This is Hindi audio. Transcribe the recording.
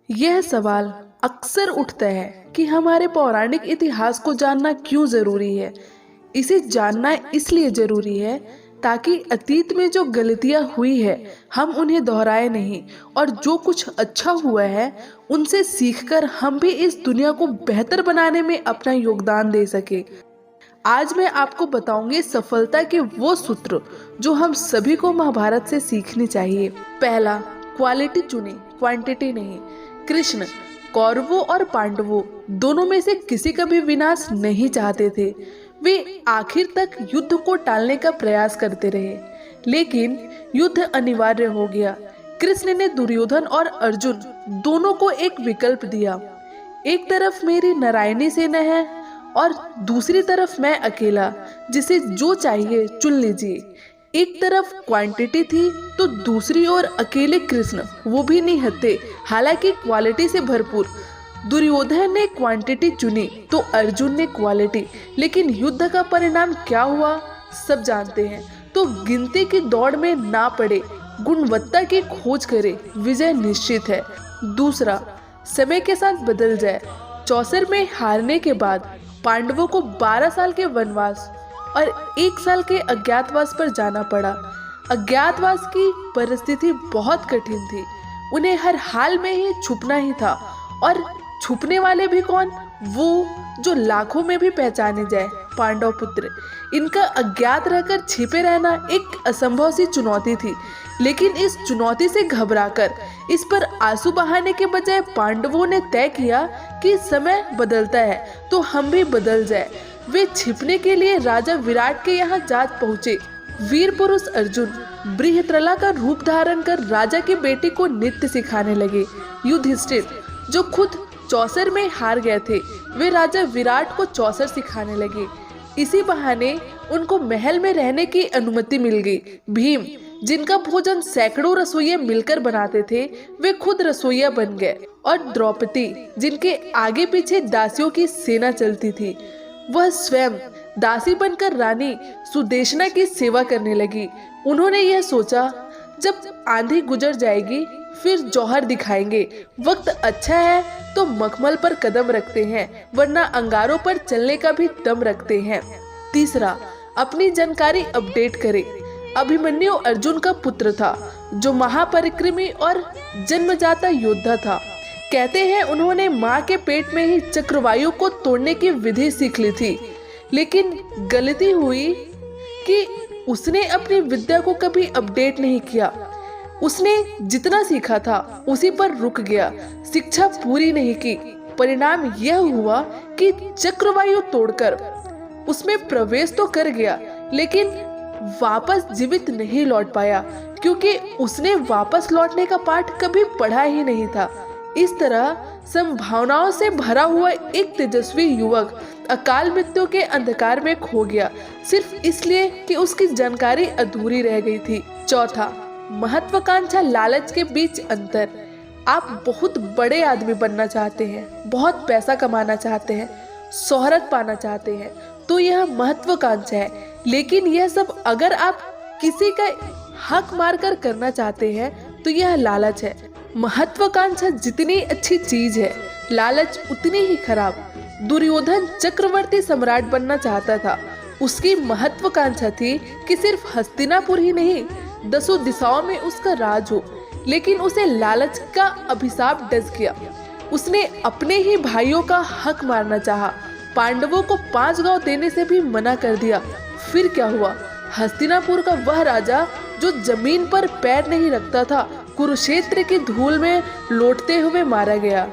यह सवाल अक्सर उठता है कि हमारे पौराणिक इतिहास को जानना क्यों जरूरी है। इसे जानना इसलिए जरूरी है ताकि अतीत में जो गलतियां हुई है हम उन्हें दोहराए नहीं, और जो कुछ अच्छा हुआ है उनसे सीखकर हम भी इस दुनिया को बेहतर बनाने में अपना योगदान दे सके। आज मैं आपको बताऊंगी सफलता के वो सूत्र जो हम सभी को महाभारत से सीखनी चाहिए। पहला, क्वालिटी चुने, क्वांटिटी नहीं। कृष्ण कौरवों और पांडवों दोनों में से किसी का भी विनाश नहीं चाहते थे। वे आखिर तक युद्ध को टालने का प्रयास करते रहे, लेकिन युद्ध अनिवार्य हो गया। कृष्ण ने दुर्योधन और अर्जुन दोनों को एक विकल्प दिया। एक तरफ मेरी नारायणी सेना है और दूसरी तरफ मैं अकेला, जिसे जो चाहिए चुन लीजिए। एक तरफ क्वांटिटी थी तो दूसरी ओर अकेले कृष्ण, वो भी निहत्थे, हालांकि क्वालिटी से भरपूर। दुर्योधन ने क्वांटिटी चुनी तो अर्जुन ने क्वालिटी, लेकिन युद्ध का परिणाम क्या हुआ सब जानते हैं। तो गिनती की दौड़ में ना पड़े, गुणवत्ता की खोज करे, विजय निश्चित है। दूसरा, समय के साथ बदल जाए। चौसर में हारने के बाद पांडवों को 12 साल के वनवास और 1 साल के अज्ञातवास पर जाना पड़ा। अज्ञातवास की परिस्थिति बहुत कठिन थी। उन्हें हर हाल में ही छुपना ही था, और छुपने वाले भी कौन? वो जो लाखों में भी पहचाने जाए, पांडव पुत्र। इनका अज्ञात रहकर छिपे रहना एक असंभव सी चुनौती थी, लेकिन इस चुनौती से घबराकर इस पर आंसू बहाने के बजाय पांडवों ने तय किया कि समय बदलता है तो हम भी बदल जाए। वे छिपने के लिए राजा विराट के यहाँ जा पहुँचे। वीर पुरुष अर्जुन बृहत्रला का रूप धारण कर राजा की बेटी को नृत्य सिखाने लगे। युधिष्ठिर जो खुद चौसर में हार गए थे, वे राजा विराट को चौसर सिखाने लगे। इसी बहाने उनको महल में रहने की अनुमति मिल गई। भीम जिनका भोजन सैकड़ों रसोइये मिलकर बनाते थे, वे खुद रसोइया बन गए। और द्रौपदी जिनके आगे पीछे दासियों की सेना चलती थी, वह स्वयं दासी बनकर रानी सुदेशना की सेवा करने लगी। उन्होंने यह सोचा, जब आंधी गुजर जाएगी फिर जौहर दिखाएंगे। वक्त अच्छा है तो मखमल पर कदम रखते हैं, वरना अंगारों पर चलने का भी दम रखते हैं। तीसरा, अपनी जानकारी अपडेट करें। अभिमन्यु अर्जुन का पुत्र था, जो महापरिक्रमी और जन्मजाता योद्धा था। कहते हैं उन्होंने माँ के पेट में ही चक्रवायु को तोड़ने की विधि सीख ली थी, लेकिन गलती हुई कि उसने अपनी विद्या को कभी अपडेट नहीं किया। उसने जितना सीखा था उसी पर रुक गया, शिक्षा पूरी नहीं की। परिणाम यह हुआ कि चक्रवायु तोड़कर उसमें प्रवेश तो कर गया, लेकिन वापस जीवित नहीं लौट पाया, क्योंकि उसने वापस लौटने का पाठ कभी पढ़ा ही नहीं था। इस तरह संभावनाओं से भरा हुआ एक तेजस्वी युवक अकाल मृत्यु के अंधकार में खो गया, सिर्फ इसलिए कि उसकी जानकारी अधूरी रह गई थी। चौथा, महत्वाकांक्षा लालच के बीच अंतर। आप बहुत बड़े आदमी बनना चाहते हैं, बहुत पैसा कमाना चाहते हैं, शोहरत पाना चाहते हैं, तो यह महत्वाकांक्षा है। लेकिन यह सब अगर आप किसी का हक मारकर करना चाहते हैं तो यह लालच है। महत्वाकांक्षा जितनी अच्छी चीज है, लालच उतनी ही खराब। दुर्योधन चक्रवर्ती सम्राट बनना चाहता था। उसकी महत्वाकांक्षा थी कि सिर्फ हस्तिनापुर ही नहीं, 10 दिशाओं में उसका राज हो, लेकिन उसे लालच का अभिशाप डस गया। उसने अपने ही भाइयों का हक मारना चाहा। पांडवों को 5 गांव देने से भी मना कर दिया। फिर क्या हुआ? हस्तिनापुर का वह राजा जो जमीन पर पैर नहीं रखता था, कुरुक्षेत्र की धूल में लौटते हुए मारा गया।